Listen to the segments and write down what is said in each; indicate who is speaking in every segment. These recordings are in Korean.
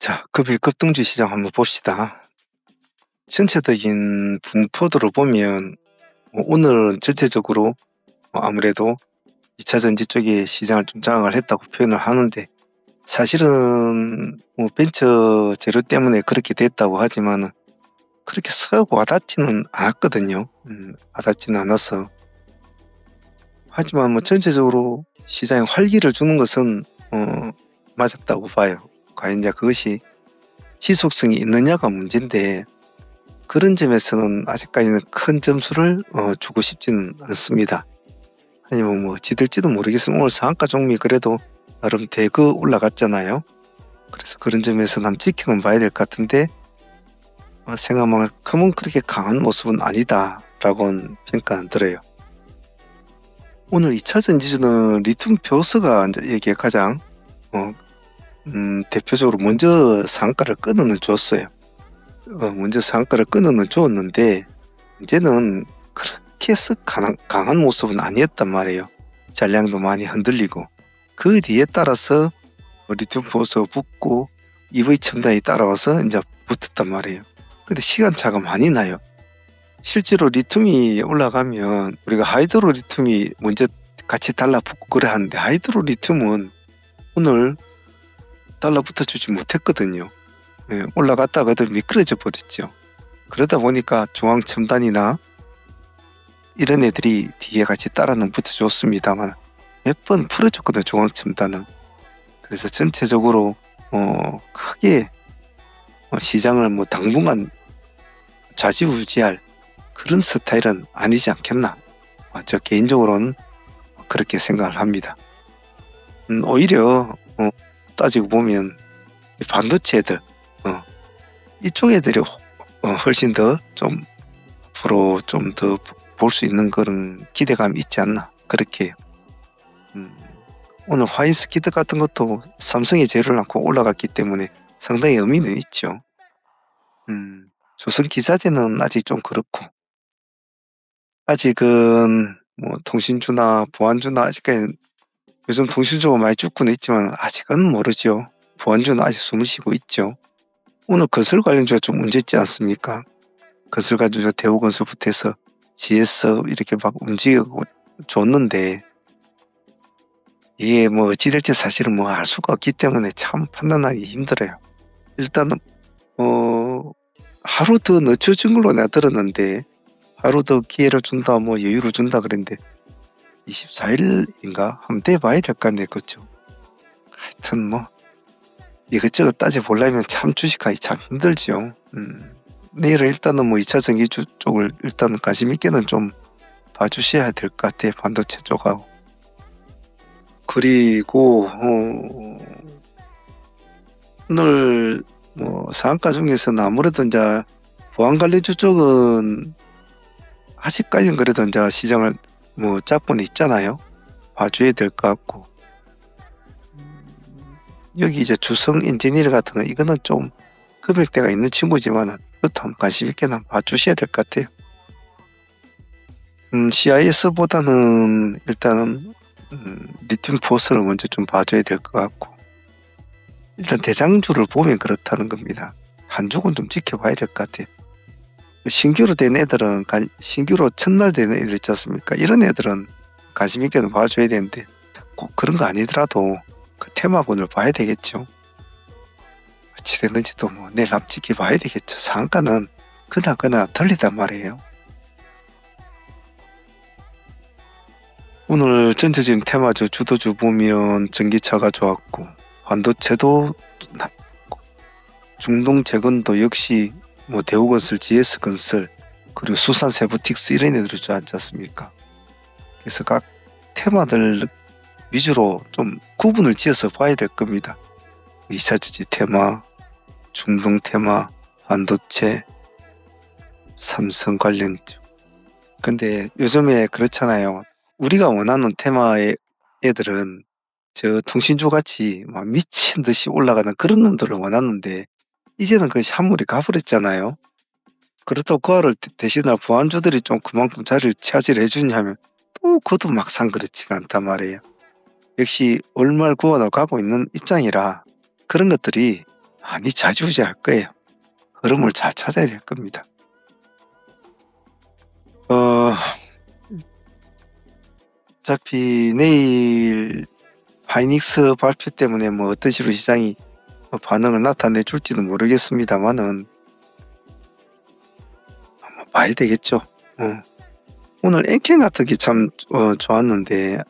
Speaker 1: 자, 급일 급등주 시장 한번 봅시다. 전체적인 분포도를 보면 오늘은 전체적으로 아무래도 2차 전지 쪽에 시장을 좀 장악을 했다고 표현을 하는데, 사실은 벤처 재료 때문에 그렇게 됐다고 하지만은 그렇게 썩 와닿지는 않았거든요. 와닿지는 않았어. 하지만 전체적으로 시장에 활기를 주는 것은 맞았다고 봐요. 과연 이제 그것이 지속성이 있느냐가 문제인데, 그런 점에서는 아직까지는 큰 점수를 주고 싶지는 않습니다. 아니면 어찌될지도 모르겠으면 오늘 상한가 종목이 그래도 나름 대거 올라갔잖아요. 그래서 그런 점에서는 한번 지켜는 봐야 될 것 같은데, 생각만큼은 그렇게 강한 모습은 아니다라고는 평가는 들어요. 오늘 2차 전지주는 리튬 교수가 이제 여기에 가장 대표적으로 먼저 상한가를 끊어는 줬어요. 먼저 상한가를 끊어는 줬는데, 이제는 그렇게 썩 강한 모습은 아니었단 말이에요. 잔량도 많이 흔들리고, 그 뒤에 따라서 리튬 보수가 붙고 EV 첨단이 따라와서 이제 붙었단 말이에요. 근데 시간차가 많이 나요. 실제로 리튬이 올라가면 우리가 하이드로 리튬이 먼저 같이 달라붙고 그래 하는데, 하이드로 리튬은 오늘 달라붙어 주지 못했거든요. 올라갔다가 그대로 미끄러져 버렸죠. 그러다 보니까 중앙첨단이나 이런 애들이 뒤에 같이 따라는 붙어줬습니다만 몇 번 풀어줬거든요, 중앙첨단은. 그래서 전체적으로 크게 시장을 당분간 좌지우지할 그런 스타일은 아니지 않겠나, 저 개인적으로는 그렇게 생각을 합니다. 오히려 따지고 보면 반도체 애들, 이쪽 애들이 훨씬 더 좀 앞으로 좀 더 볼 수 있는 그런 기대감이 있지 않나, 그렇게 해요. 오늘 화이트스키드 같은 것도 삼성이 재료를 않고 올라갔기 때문에 상당히 의미는 있죠. 조선기사제는 아직 좀 그렇고, 아직은 통신주나 보안주나 아직까지, 요즘 통신주가 많이 죽고는 있지만 아직은 모르죠. 보안주는 아직 숨을 쉬고 있죠. 오늘 건설 관련주가 좀 문제 있지 않습니까? 건설 관련주가 대우건설부터 해서 GS 이렇게 막 움직이고 줬는데, 이게 어찌 될지 사실은 알 수가 없기 때문에 참 판단하기 힘들어요. 일단은 하루 더 늦춰진 걸로 내가 들었는데, 하루 더 기회를 준다, 여유를 준다 그랬는데 24일인가 한번 돼봐야 될 거 아니에요, 그죠? 하여튼 이것저것 따져보려면 참 주식하기 참 힘들죠. 내일은 일단은 2차 전기주 쪽을 일단은 관심 있게는 좀 봐주셔야 될 것 같아요, 반도체 쪽하고. 그리고 오늘 상한가 중에서는 아무래도 이제 보안관리주 쪽은 아직까지는 그래도 이제 시장을 잡고는 있잖아요. 봐줘야 될 것 같고, 여기 이제 주성 엔지니어 같은 거, 이거는 좀 금액대가 있는 친구지만은 그것도 한번 관심 있게 한번 봐주셔야 될 것 같아요. CIS보다는 일단은 리튬 포스를 먼저 좀 봐줘야 될 것 같고, 일단 대장주를 보면 그렇다는 겁니다. 한 주는 좀 지켜봐야 될 것 같아요. 신규로 된 애들은, 신규로 첫날 되는 애들 있지 않습니까? 이런 애들은 관심 있게는 봐줘야 되는데, 꼭 그런 거 아니더라도 그 테마군을 봐야 되겠죠. 어찌 됐는지도 내일 한번 지켜봐야 되겠죠. 상한가는 그나그나 틀리단 말이에요. 오늘 전체적인 테마주 주도주 보면 전기차가 좋았고, 반도체도 나쁘고, 중동 재건도 역시 대우건설, GS건설, 그리고 수산세부틱스 이런 애들이 좋아하지 않습니까? 그래서 각 테마들 위주로 좀 구분을 지어서 봐야 될 겁니다. 2차 전지 테마, 중동 테마, 반도체, 삼성 관련주. 근데 요즘에 그렇잖아요. 우리가 원하는 테마의 애들은 저 통신주 같이 막 미친 듯이 올라가는 그런 놈들을 원하는데, 이제는 그것이 한물이 가버렸잖아요. 그렇다고 그거를 대신할 보안주들이 좀 그만큼 자리를 차지를 해주냐면 또 그것도 막상 그렇지가 않단 말이에요. 역시 올말 구원을 가고 있는 입장이라 그런 것들이 많이 좌지우지할 거예요. 흐름을 잘 찾아야 될 겁니다. 어차피 내일 하이닉스 발표 때문에 뭐 어떤 식으로 시장이 반응을 나타내 줄지는 모르겠습니다만은 한번 봐야 되겠죠. 오늘 엔캔 같은 게 참 좋았는데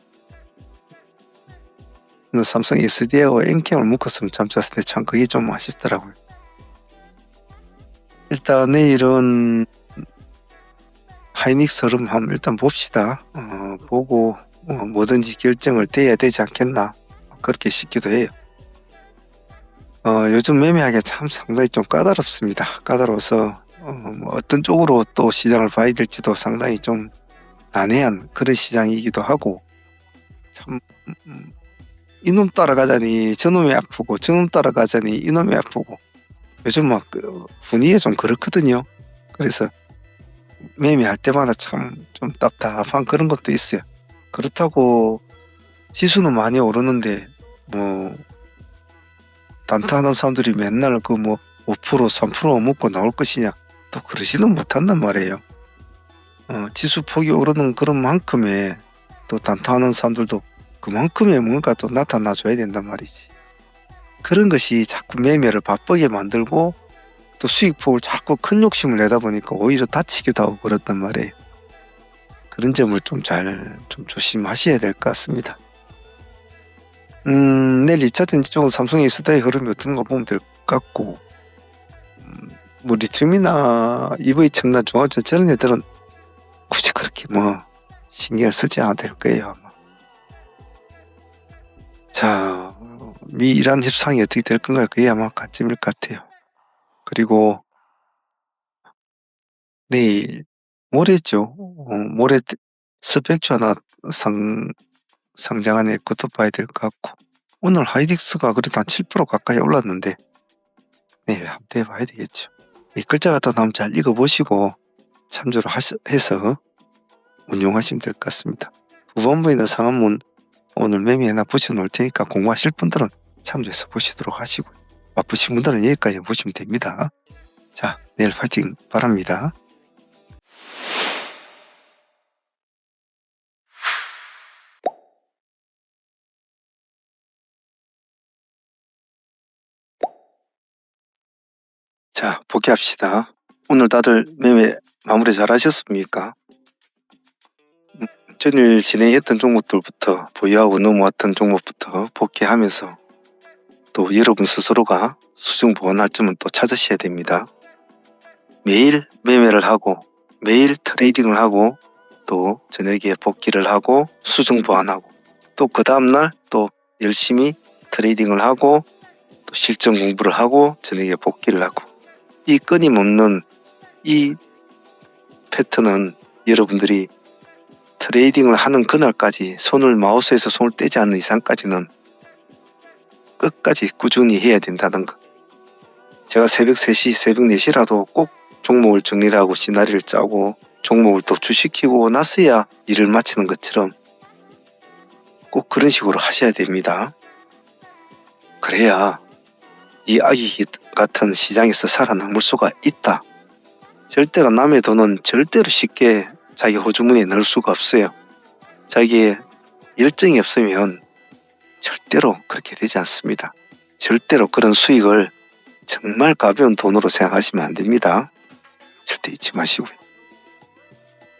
Speaker 1: 오늘 삼성 SD하고 엔캔을 묶었으면 참 좋았을 텐데 참 그게 좀 아쉽더라고요. 일단 내일은 하이닉스 흐름 한번 일단 봅시다. 보고 뭐든지 결정을 돼야 되지 않겠나 그렇게 싶기도 해요. 요즘 매매하기가 참 상당히 좀 까다롭습니다. 까다로워서 뭐 어떤 쪽으로 또 시장을 봐야 될지도 상당히 좀 난해한 그런 시장이기도 하고 참 이놈 따라가자니 저놈이 아프고 저놈 따라가자니 이놈이 아프고 요즘 막 분위기가 좀 그렇거든요. 그래서 매매할 때마다 참 좀 답답한 그런 것도 있어요. 그렇다고 지수는 많이 오르는데 뭐 단타하는 사람들이 맨날 그 뭐 5% 3% 먹고 나올 것이냐 또 그러지는 못한단 말이에요. 지수 폭이 오르는 그런 만큼의 또 단타하는 사람들도 그만큼의 뭔가 또 나타나 줘야 된단 말이지. 그런 것이 자꾸 매매를 바쁘게 만들고 또 수익폭을 자꾸 큰 욕심을 내다 보니까 오히려 다치기도 하고 그렇단 말이에요. 그런 점을 좀 조심하셔야 될 것 같습니다. 내일 2차 전지적으로 삼성의 수다의 흐름이 어떤 거 보면 될 것 같고 뭐 리튬이나 EV 첨단 중화제 저런 애들은 굳이 그렇게 뭐 신경을 쓰지 않아도 될 거예요 아마. 자, 미 이란 협상이 어떻게 될 건가 그게 아마 관점일 것 같아요. 그리고 내일 모레죠. 모레 스펙주 하나 상장한 애 그것도 봐야 될 것 같고 오늘 하이닉스가 그래도 한 7% 가까이 올랐는데 내일 한번 봐야 되겠죠. 이 글자 갖다 나오면 잘 읽어보시고 참조를 해서 운용하시면 될 것 같습니다. 후반부에 있는 상한문 오늘 매매 하나 붙여놓을 테니까 공부하실 분들은 참조해서 보시도록 하시고 바쁘신 분들은 여기까지 보시면 됩니다. 자, 내일 파이팅 바랍니다. 자, 복귀합시다. 오늘 다들 매매 마무리 잘 하셨습니까? 전일 진행했던 종목들부터 보유하고 넘어왔던 종목부터 복귀하면서 또 여러분 스스로가 수중 보완할 점은 또 찾으셔야 됩니다. 매일 매매를 하고 매일 트레이딩을 하고 또 저녁에 복귀를 하고 수중 보완하고 또 그 다음날 또 열심히 트레이딩을 하고 또 실전 공부를 하고 저녁에 복귀를 하고 이 끊임없는 이 패턴은 여러분들이 트레이딩을 하는 그날까지 마우스에서 손을 떼지 않는 이상까지는 끝까지 꾸준히 해야 된다는 거. 제가 새벽 3시, 새벽 4시라도 꼭 종목을 정리를 하고 시나리오를 짜고 종목을 도출시키고 나서야 일을 마치는 것처럼 꼭 그런 식으로 하셔야 됩니다. 그래야 이 아기 같은 시장에서 살아남을 수가 있다. 절대로 남의 돈은 절대로 쉽게 자기 호주머니에 넣을 수가 없어요. 자기의 열정이 없으면 절대로 그렇게 되지 않습니다. 절대로 그런 수익을 정말 가벼운 돈으로 생각하시면 안 됩니다. 절대 잊지 마시고요.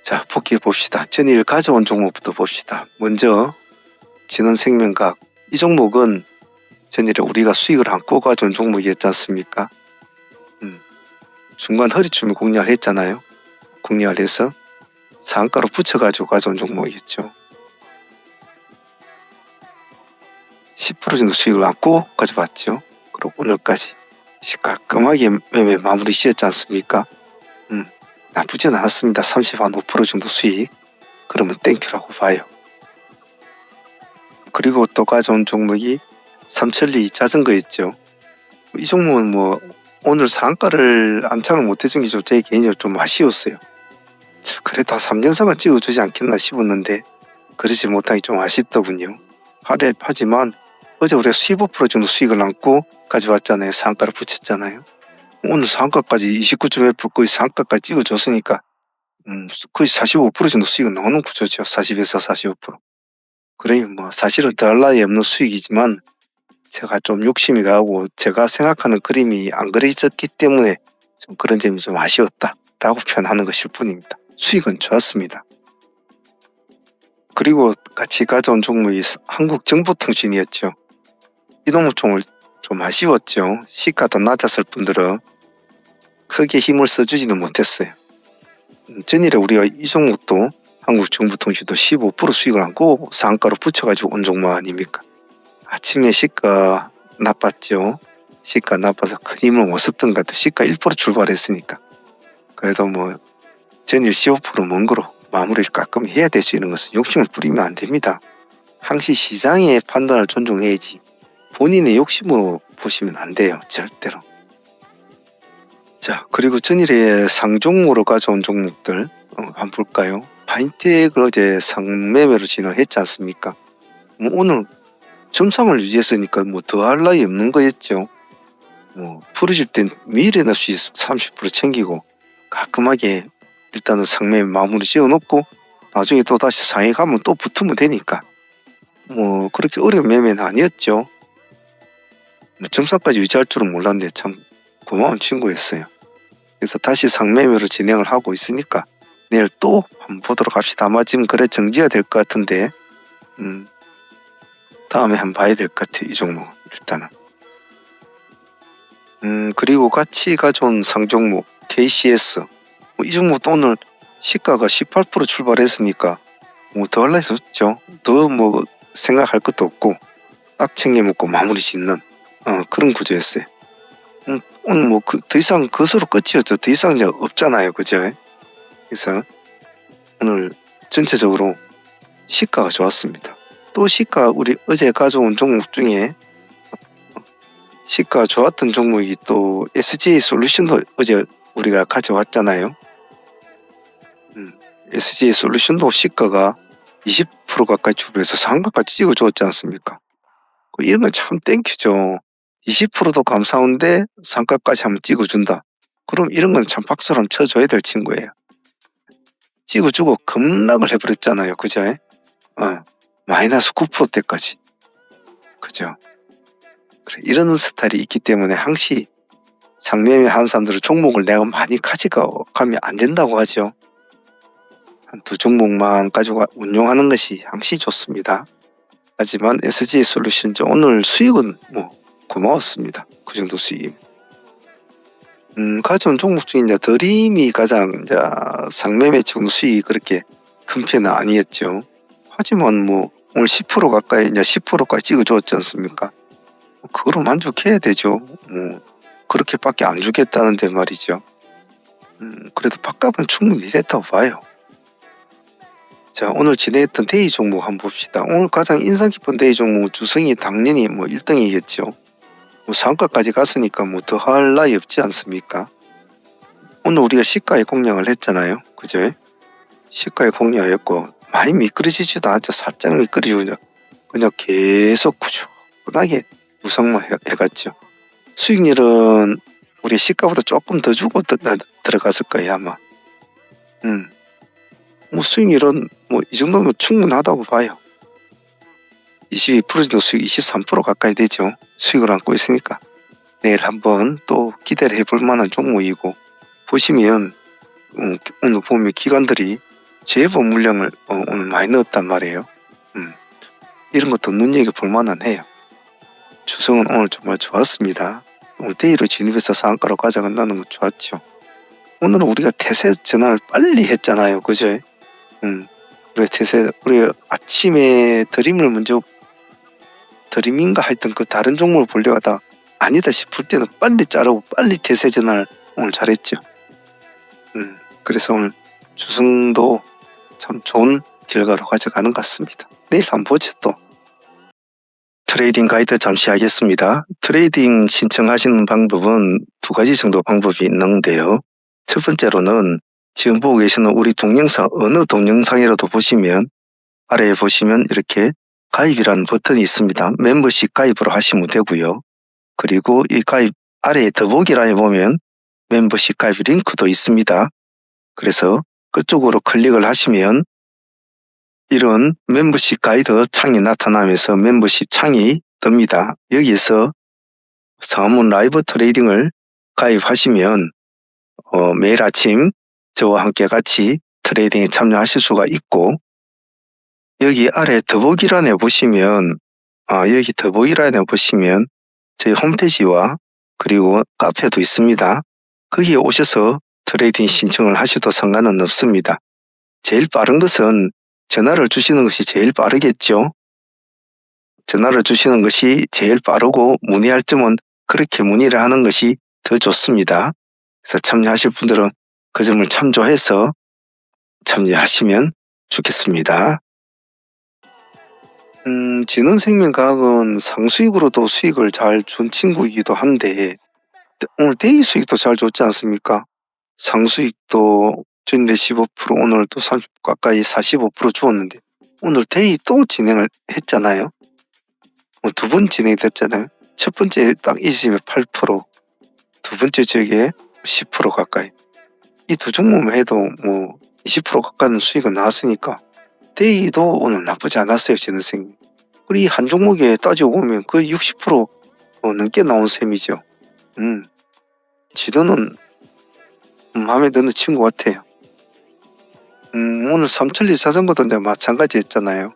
Speaker 1: 자, 복귀해 봅시다. 전일 가져온 종목부터 봅시다. 먼저 진원생명과학. 이 종목은 전일에 우리가 수익을 안고 가져온 종목이었지 않습니까? 중간 허리춤이 공략을 했잖아요. 공략을 해서 상가로 붙여가지고 가져온 종목이겠죠. 10% 정도 수익을 안고 가져봤죠. 그리고 오늘까지 깔끔하게 매매 마무리 지었지 않습니까? 나쁘진 않았습니다. 35% 정도 수익. 그러면 땡큐라고 봐요. 그리고 또 가져온 종목이 삼천리 자전거였죠. 이 종목은 뭐 오늘 상가를 안착을 못해준 게 제 개인적으로 좀 아쉬웠어요. 그래도 3년상은 찍어주지 않겠나 싶었는데 그러지 못하기 좀 아쉽더군요. 하지만 어제 우리가 15% 정도 수익을 남고 가져왔잖아요. 상한가를 붙였잖아요. 오늘 상한가까지 29.1% 거의 상한가까지 찍어줬으니까 거의 45% 정도 수익은 나오는 구조죠. 40에서 45%. 그래 뭐 사실은 더할 나위 없는 수익이지만 제가 좀 욕심이 가고 제가 생각하는 그림이 안 그려졌기 때문에 좀 그런 점이 좀 아쉬웠다라고 표현하는 것일 뿐입니다. 수익은 좋았습니다. 그리고 같이 가져온 종목이 한국정보통신이었죠. 이 종목 좀 아쉬웠죠. 시가도 낮았을 뿐더러 크게 힘을 써주지는 못했어요. 전일에 우리가 이 종목도 한국정보통신도 15% 수익을 안고 상한가로 붙여가지고 온 종목 아닙니까? 아침에 시가 나빴죠. 시가 나빠서 큰 힘을 못 썼던 것 같아요. 시가 1% 출발했으니까. 그래도 뭐 전일 15%먼 거로 마무리를 깔끔히 해야 되죠. 이런 것은 욕심을 부리면 안 됩니다. 항시 시장의 판단을 존중해야지 본인의 욕심으로 보시면 안 돼요. 절대로. 자, 그리고 전일에 상종목으로 가져온 종목들 한번 볼까요? 파인텍을 어제 상매매로 진행을 했지 않습니까? 뭐 오늘 점상을 유지했으니까 뭐 더 할 나위 없는 거였죠. 뭐 풀어질 땐 미련 없이 30% 챙기고 깔끔하게 일단은 상매매 마무리 지어놓고 나중에 또 다시 상해 가면 또 붙으면 되니까 뭐 그렇게 어려운 매매는 아니었죠. 뭐 점상까지 유지할 줄은 몰랐는데 참 고마운 친구였어요. 그래서 다시 상매매로 진행을 하고 있으니까 내일 또 한번 보도록 합시다. 아마 지금 거래 정지가 될 것 같은데 다음에 한번 봐야 될 것 같아요. 이 종목 일단은. 그리고 같이 가져온 상종목 KCS 뭐 이 종목도 오늘 시가가 18% 출발했으니까 뭐 더 할라 했었죠. 더 뭐 생각할 것도 없고 딱 챙겨 먹고 마무리 짓는 그런 구조였어요. 오늘 뭐 더 이상 그것으로 끝이었죠. 더 이상 이제 없잖아요. 그죠? 그래서 오늘 전체적으로 시가가 좋았습니다. 또 시가 우리 어제 가져온 종목 중에 시가 좋았던 종목이 또 SGA 솔루션도 어제 우리가 가져왔잖아요. SGA 솔루션도 시가가 20% 가까이 출발해서 상한가까지 찍어줬지 않습니까? 이런 건 참 땡큐죠. 20%도 감사한데 상가까지 한번 찍어준다. 그럼 이런 건 참 박수를 한번 쳐줘야 될 친구예요. 찍어주고 급락을 해버렸잖아요. 그죠? 마이너스 9%대까지. 그죠? 그래, 이런 스타일이 있기 때문에 항시 상매매 하는 사람들은 종목을 내가 많이 가져가면 안 된다고 하죠. 한 두 종목만 가지고 운용하는 것이 항시 좋습니다. 하지만 SG 솔루션 오늘 수익은 뭐 고마웠습니다. 그 정도 수익. 가져온 종목 중에 이제 드림이 가장 이제 상매매 정도 수익이 그렇게 큰 편은 아니었죠. 하지만 뭐 오늘 10% 가까이 이제 10%까지 찍어줬지 않습니까? 그거로 만족해야 되죠. 뭐 그렇게밖에 안 주겠다는데 말이죠. 그래도 밥값은 충분히 됐다고 봐요. 자, 오늘 진행했던 데이 종목 한번 봅시다. 오늘 가장 인상 깊은 데이 종목은 주성이 당연히 뭐 1등이겠죠. 뭐 상가까지 갔으니까 뭐 더 할 나위 없지 않습니까? 오늘 우리가 시가에 공략을 했잖아요. 그죠? 시가에 공략했고 많이 미끄러지지도 않죠. 살짝 미끄러지고 그냥 계속 꾸준하게 우상만 해갔죠. 수익률은 우리 시가보다 조금 더 주고 들어갔을 거예요 아마. 뭐 수익률은 뭐 이 정도면 충분하다고 봐요. 22% 정도 수익 23% 가까이 되죠. 수익을 안고 있으니까 내일 한번 또 기대를 해볼 만한 종목이고 보시면 오늘 보면 기관들이 제법 물량을 오늘 많이 넣었단 말이에요. 이런 것도 눈여겨볼 만해요. 주성은 오늘 정말 좋았습니다. 오늘 데이로 진입해서 상한가로 가져간다는 거 좋았죠. 오늘은 우리가 태세 전환을 빨리 했잖아요. 그죠? 우리 아침에 드림을 먼저 드림인가 하여튼 그 다른 종목을 보려고 하다 아니다 싶을 때는 빨리 자르고 빨리 태세 전환을 오늘 잘했죠. 그래서 오늘 주성도 참 좋은 결과로 가져가는 것 같습니다. 내일 한번 보죠 또. 트레이딩 가이드 잠시 하겠습니다. 트레이딩 신청하시는 방법은 두 가지 정도 방법이 있는데요. 첫 번째로는 지금 보고 계시는 우리 동영상 어느 동영상이라도 보시면 아래에 보시면 이렇게 가입이라는 버튼이 있습니다. 멤버십 가입으로 하시면 되고요. 그리고 이 가입 아래에 더보기란에 보면 멤버십 가입 링크도 있습니다. 그래서 그쪽으로 클릭을 하시면 이런 멤버십 가이드 창이 나타나면서 멤버십 창이 뜹니다. 여기에서 상암문 라이브 트레이딩을 가입하시면 매일 아침 저와 함께 같이 트레이딩에 참여하실 수가 있고, 여기 아래 더보기란에 보시면 여기 더보기란에 보시면 저희 홈페이지와 그리고 카페도 있습니다. 거기에 오셔서 트레이딩 신청을 하셔도 상관은 없습니다. 제일 빠른 것은 전화를 주시는 것이 제일 빠르겠죠. 전화를 주시는 것이 제일 빠르고, 문의할 점은 그렇게 문의를 하는 것이 더 좋습니다. 그래서 참여하실 분들은 그 점을 참조해서 참여하시면 좋겠습니다. 진흥생명과학은 상수익으로도 수익을 잘 준 친구이기도 한데, 오늘 데이 수익도 잘 줬지 않습니까? 상수익도 전일에 15%, 오늘 또 30 가까이 45% 주었는데, 오늘 데이 또 진행을 했잖아요. 두 번 진행이 됐잖아요. 첫 번째 딱 28%, 두 번째 저게 10% 가까이. 이 두 종목만 해도 20% 가까이는 수익은 나왔으니까 데이도 오늘 나쁘지 않았어요, 진흥생명. 그리고 이 한 종목에 따지고 보면 거의 60% 넘게 나온 셈이죠. 지도는 마음에 드는 친구 같아요. 오늘 삼천리 자전거도 이제 마찬가지 했잖아요.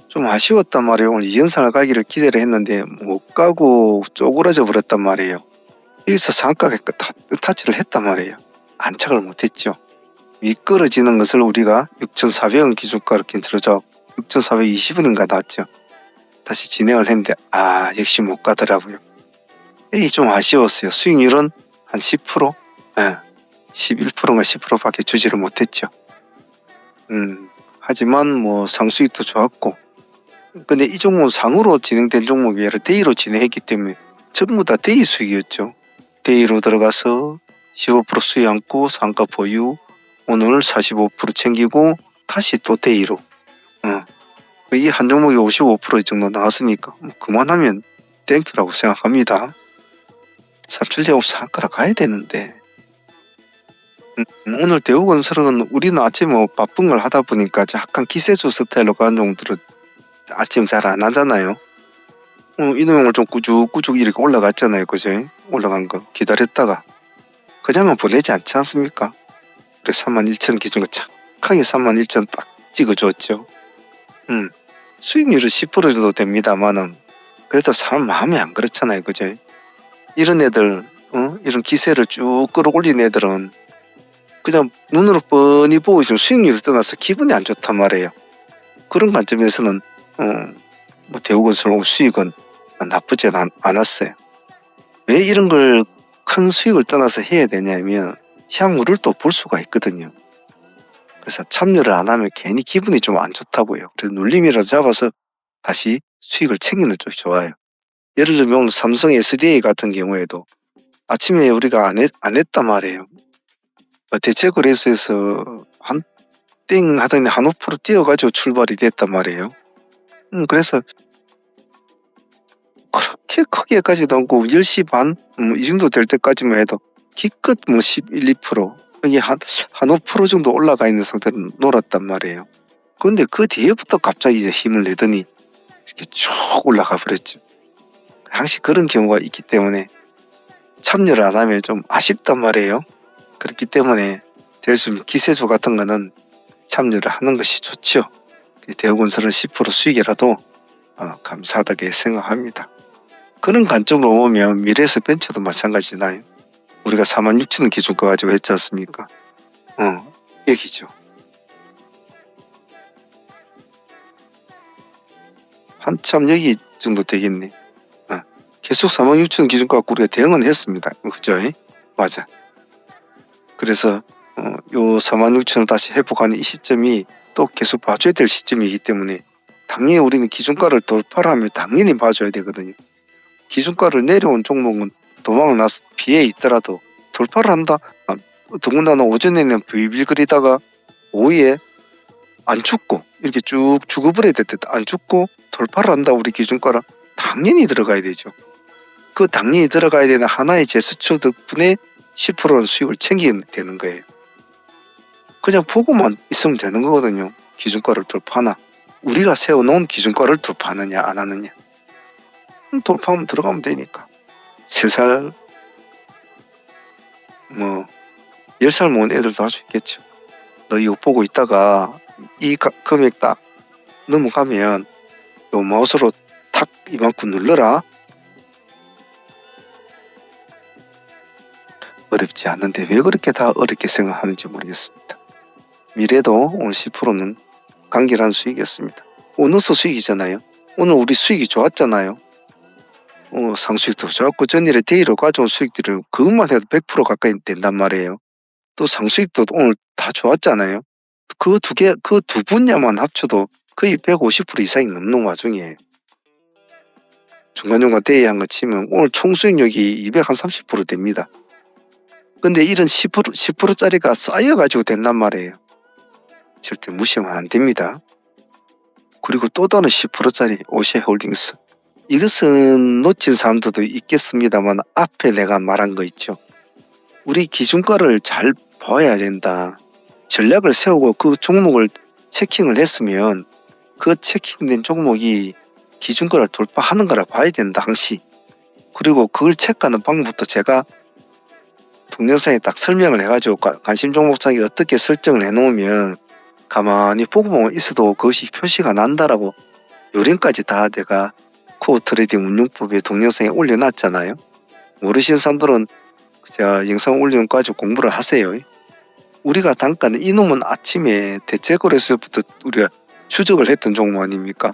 Speaker 1: 좀 아쉬웠단 말이에요. 오늘 2연상을 가기를 기대를 했는데 못 가고 쪼그라져 버렸단 말이에요. 여기서 상가가 타치를 했단 말이에요. 안착을 못했죠. 미끄러지는 것을 우리가 6,400원 기준가로 괜찮죠. 6,420원인가 나왔죠. 다시 진행을 했는데 역시 못 가더라고요. 이게 좀 아쉬웠어요. 수익률은 한 10%? 11%인가 10%밖에 주지를 못했죠. 하지만 상수익도 좋았고, 근데 이 종목은 상으로 진행된 종목이 아니라 데이로 진행했기 때문에 전부 다 데이 수익이었죠. 데이로 들어가서 15% 수익 안고 상가 보유, 오늘 45% 챙기고 다시 또 데이로. 이 한 종목이 55% 정도 나왔으니까 그만하면 땡큐라고 생각합니다. 삼천리하고 상가라 가야 되는데. 오늘 대우건설은 우리는 아침에 바쁜 걸 하다 보니까 약간 기세주 스타일로 가는 종들은 아침 잘 안 하잖아요. 이놈을 좀 꾸죽꾸죽 이렇게 올라갔잖아요. 그죠? 올라간 거 기다렸다가 그냥은 보내지 않지 않습니까? 그래서 31,000 기준으로 착하게 31,000 딱 찍어줬죠. 수익률은 10% 정도 됩니다만은 그래도 사람 마음이 안 그렇잖아요. 그죠? 이런 애들, 이런 기세를 쭉 끌어올린 애들은 그냥 눈으로 뻔히 보고 있으면 수익률을 떠나서 기분이 안 좋단 말이에요. 그런 관점에서는 대우건설 수익은 나쁘지 않았어요. 왜 이런 걸 큰 수익을 떠나서 해야 되냐면 향후를 또 볼 수가 있거든요. 그래서 참여를 안 하면 괜히 기분이 좀 안 좋다고요. 그래서 눌림이라도 잡아서 다시 수익을 챙기는 쪽이 좋아요. 예를 들면 오늘 삼성 SDA 같은 경우에도 아침에 우리가 안 했단 말이에요. 대체거래소에서 한 땡 하더니 한 5% 뛰어가지고 출발이 됐단 말이에요. 그래서 그렇게 크게까지도 않고 10시 반 이 정도 될 때까지만 해도 기껏 11, 2% 여기 한 5% 정도 올라가 있는 상태로 놀았단 말이에요. 그런데 그 뒤에부터 갑자기 이제 힘을 내더니 이렇게 쭉 올라가 버렸죠. 항상 그런 경우가 있기 때문에 참여를 안 하면 좀 아쉽단 말이에요. 그렇기 때문에 될 수 있는 기세주 같은 거는 참여를 하는 것이 좋죠. 대우건설은 10% 수익이라도 감사하다게 생각합니다. 그런 관점으로 보면 미래에셋벤처도 마찬가지잖아요. 우리가 46,000원 기준가 가지고 했지 않습니까? 여기죠. 한참 여기 정도 되겠네. 계속 46,000원 기준가 갖고 우리가 대응은 했습니다. 그죠? 맞아. 그래서 요 46,000원 다시 회복하는 이 시점이 또 계속 봐줘야 될 시점이기 때문에 당연히 우리는 기준가를 돌파를 하면 당연히 봐줘야 되거든요. 기준가를 내려온 종목은 도망을 나서 피해 있더라도 돌파를 한다. 더군다나 오전에는 빌빌거리다가 오후에 안 죽고 이렇게 쭉 죽어버려야 될 때 안 죽고 돌파를 한다 우리 기준가를 당연히 들어가야 되죠. 그 당연히 들어가야 되는 하나의 제스처 덕분에 10%는 수익을 챙기게 되는 거예요. 그냥 보고만 있으면 되는 거거든요. 기준가를 돌파하나 우리가 세워놓은 기준가를 돌파하느냐 안 하느냐. 돌파하면 들어가면 되니까. 3살 10살 먹은 애들도 할 수 있겠죠. 너 이거 보고 있다가 이 금액 딱 넘어가면 요 마우스로 탁 이만큼 눌러라. 어렵지 않은데 왜 그렇게 다 어렵게 생각하는지 모르겠습니다. 미래도 오늘 10%는 간결한 수익이었습니다. 보너스 수익이잖아요. 오늘 우리 수익이 좋았잖아요. 상수익도 좋았고 전일에 데이로 가져온 수익들은 그것만 해도 100% 가까이 된단 말이에요. 또 상수익도 오늘 다 좋았잖아요. 그 두 분야만 합쳐도 거의 150% 이상이 넘는 와중에 중간중간 데이한 거 치면 오늘 총수익률이 230% 됩니다. 근데 이런 10%짜리가 쌓여가지고 된단 말이에요. 절대 무시하면 안 됩니다. 그리고 또 다른 10%짜리 오시아홀딩스. 이것은 놓친 사람들도 있겠습니다만 앞에 내가 말한 거 있죠. 우리 기준가를 잘 봐야 된다. 전략을 세우고 그 종목을 체킹을 했으면 그 체킹된 종목이 기준가를 돌파하는 거라 봐야 된다 항시. 그리고 그걸 체크하는 방법부터 제가 동영상에 딱 설명을 해가지고 관심 종목상에 어떻게 설정을 해놓으면 가만히 보고만 있어도 그것이 표시가 난다라고 요령까지 다 제가 코어 트레이딩 운용법의 동영상에 올려놨잖아요. 모르시는 사람들은 제가 영상 올리는 거 가지고 공부를 하세요. 우리가 단가는 이놈은 아침에 대체거래소부터 우리가 추적을 했던 종목 아닙니까?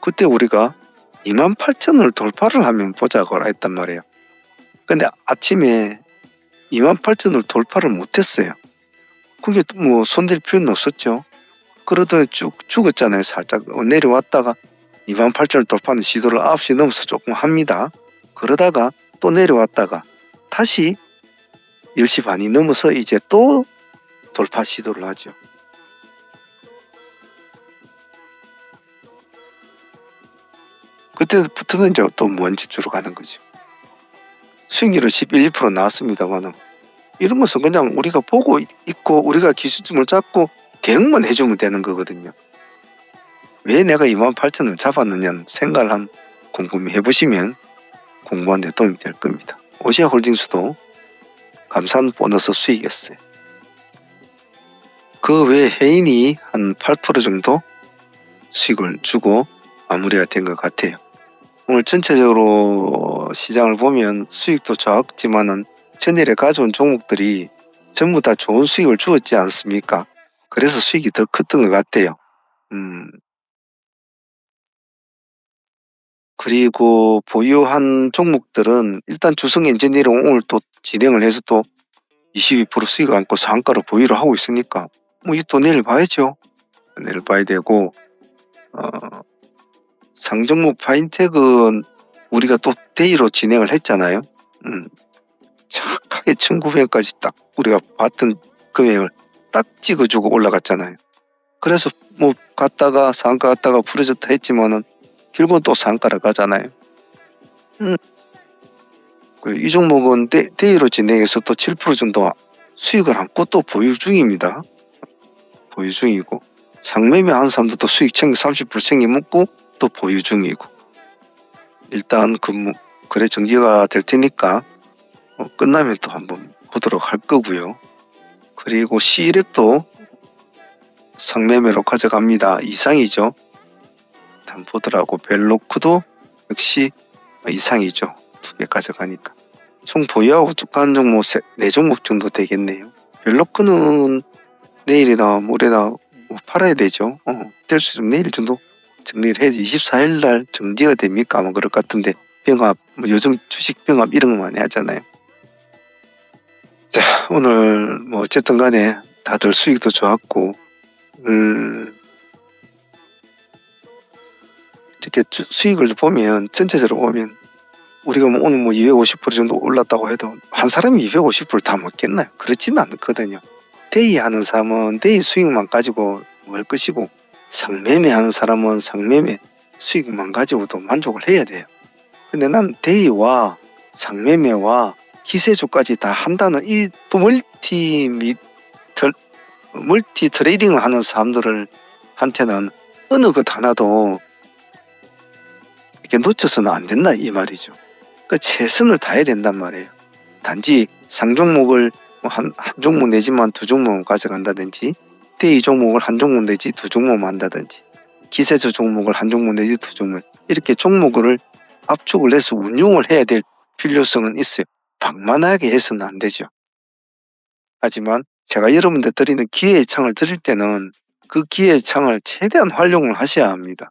Speaker 1: 그때 우리가 28,000원을 돌파를 하면 보자고라 했단 말이에요. 근데 아침에 28,000원을 돌파를 못했어요. 그게 뭐 손댈 필요는 없었죠. 그러더니 쭉 죽었잖아요. 살짝 내려왔다가 28,000원 돌파하는 시도를 9시 넘어서 조금 합니다. 그러다가 또 내려왔다가 다시 10시 반이 넘어서 이제 또 돌파 시도를 하죠. 그때부터는 이제 또 무한지주로 가는 거죠. 수익률은 11, 12% 나왔습니다만 이런 것은 그냥 우리가 보고 있고 우리가 기준점을 잡고 대응만 해주면 되는 거거든요. 왜 내가 28,000원을 잡았느냐는 생각을 한번 곰곰이 해보시면 공부하는 데 도움이 될 겁니다. 오시아홀딩스도 감사한 보너스 수익이었어요. 그 외에 해인이 한 8% 정도 수익을 주고 마무리가 된 것 같아요. 오늘 전체적으로 시장을 보면 수익도 적지만은 전일에 가져온 종목들이 전부 다 좋은 수익을 주었지 않습니까? 그래서 수익이 더 컸던 것 같아요. 그리고 보유한 종목들은 일단 주성 엔지니어링 오늘 또 진행을 해서 또 22% 수익을 안고 상가로 보유를 하고 있으니까 뭐 이 또 내일 봐야죠. 내일 봐야 되고 상종목 파인텍은 우리가 또 데이로 진행을 했잖아요. 착하게 1900원까지 딱 우리가 봤던 금액을 딱 찍어주고 올라갔잖아요. 그래서 뭐 갔다가 상가 갔다가 부러졌다 했지만은 결국은 또 상가를 가잖아요. 이 종목은 데이로 진행해서 또 7% 정도 수익을 안고 또 보유 중입니다. 보유 중이고 상매매 한 사람도 수익 30% 챙겨 먹고 또 보유 중이고 일단 거래 정지가 될 테니까 끝나면 또 한번 보도록 할 거고요. 그리고 C랩도 상매매로 가져갑니다. 이상이죠. 한번 보더라고. 벨로크도 역시 이상이죠. 2개 가져가니까. 총 보유하고 가는 종목 4종목 정도 되겠네요. 벨로크는 내일이나 모레나 뭐 팔아야 되죠. 될 수 있으면 내일 정도 정리를 해야지. 24일날 정지가 됩니까? 아마 그럴 것 같은데 병합, 뭐 요즘 주식 병합 이런 거 많이 하잖아요. 자, 오늘 뭐 어쨌든 간에 다들 수익도 좋았고 이렇게 수익을 보면 전체적으로 보면 우리가 뭐 오늘 뭐 250% 정도 올랐다고 해도 한 사람이 250% 다 먹겠나요? 그렇지는 않거든요. 데이 하는 사람은 데이 수익만 가지고 먹을 것이고, 상매매하는 사람은 상매매 수익만 가지고도 만족을 해야 돼요. 근데 난 데이와 상매매와 기세조까지 다 한다는 이 멀티 트레이딩을 하는 사람들을 한테는 어느 것 하나도 이렇게 놓쳐서는 안 된다 이 말이죠. 그러니까 최선을 다해야 된단 말이에요. 단지 상종목을 한 종목 내지만 두 종목을 가져간다든지, 데이 종목을 한 종목 내지 두 종목만 한다든지, 기세조 종목을 한 종목 내지 두 종목, 이렇게 종목을 압축을 해서 운용을 해야 될 필요성은 있어요. 방만하게 해서는 안 되죠. 하지만 제가 여러분들 드리는 기회의 창을 드릴 때는 그 기회의 창을 최대한 활용을 하셔야 합니다.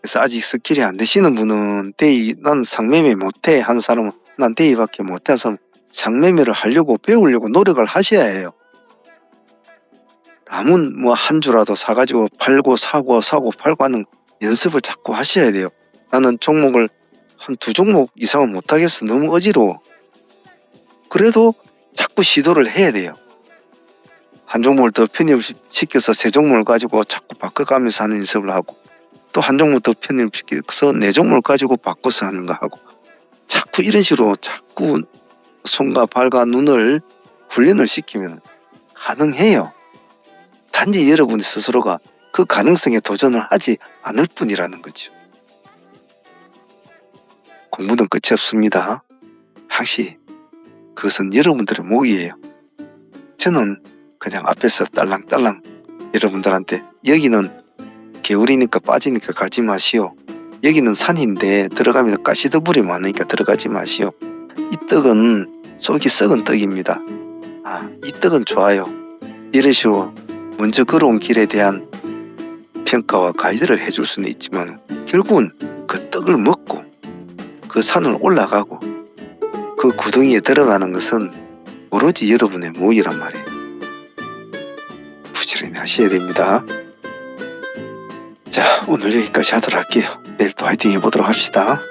Speaker 1: 그래서 아직 스킬이 안 되시는 분은 데이, 난 상매매 못해 하는 사람은, 난 데이밖에 못해 하는 사람은 상매매를 하려고 배우려고 노력을 하셔야 해요. 남은 뭐 한 주라도 사가지고 팔고 사고 팔고 하는 연습을 자꾸 하셔야 돼요. 나는 종목을 한 두 종목 이상은 못하겠어. 너무 어지러워. 그래도 자꾸 시도를 해야 돼요. 한 종목을 더 편입시켜서 세 종목을 가지고 자꾸 바꿔가면서 하는 연습을 하고, 또 한 종목 더 편입시켜서 네 종목을 가지고 바꿔서 하는 거 하고, 자꾸 이런 식으로 자꾸 손과 발과 눈을 훈련을 시키면 가능해요. 단지 여러분 스스로가 그 가능성에 도전을 하지 않을 뿐이라는 거죠. 공부는 끝이 없습니다. 항시 그것은 여러분들의 몫이에요. 저는 그냥 앞에서 딸랑딸랑 여러분들한테, 여기는 개울이니까 빠지니까 가지 마시오. 여기는 산인데 들어가면 가시더불이 많으니까 들어가지 마시오. 이 떡은 속이 썩은 떡입니다. 이 떡은 좋아요. 이런 식으로 먼저 걸어온 길에 대한 평가와 가이드를 해줄 수는 있지만, 결국은 그 떡을 먹고 그 산을 올라가고 그 구덩이에 들어가는 것은 오로지 여러분의 몫이란 말이에요. 부지런히 하셔야 됩니다. 자, 오늘 여기까지 하도록 할게요. 내일 또 화이팅 해보도록 합시다.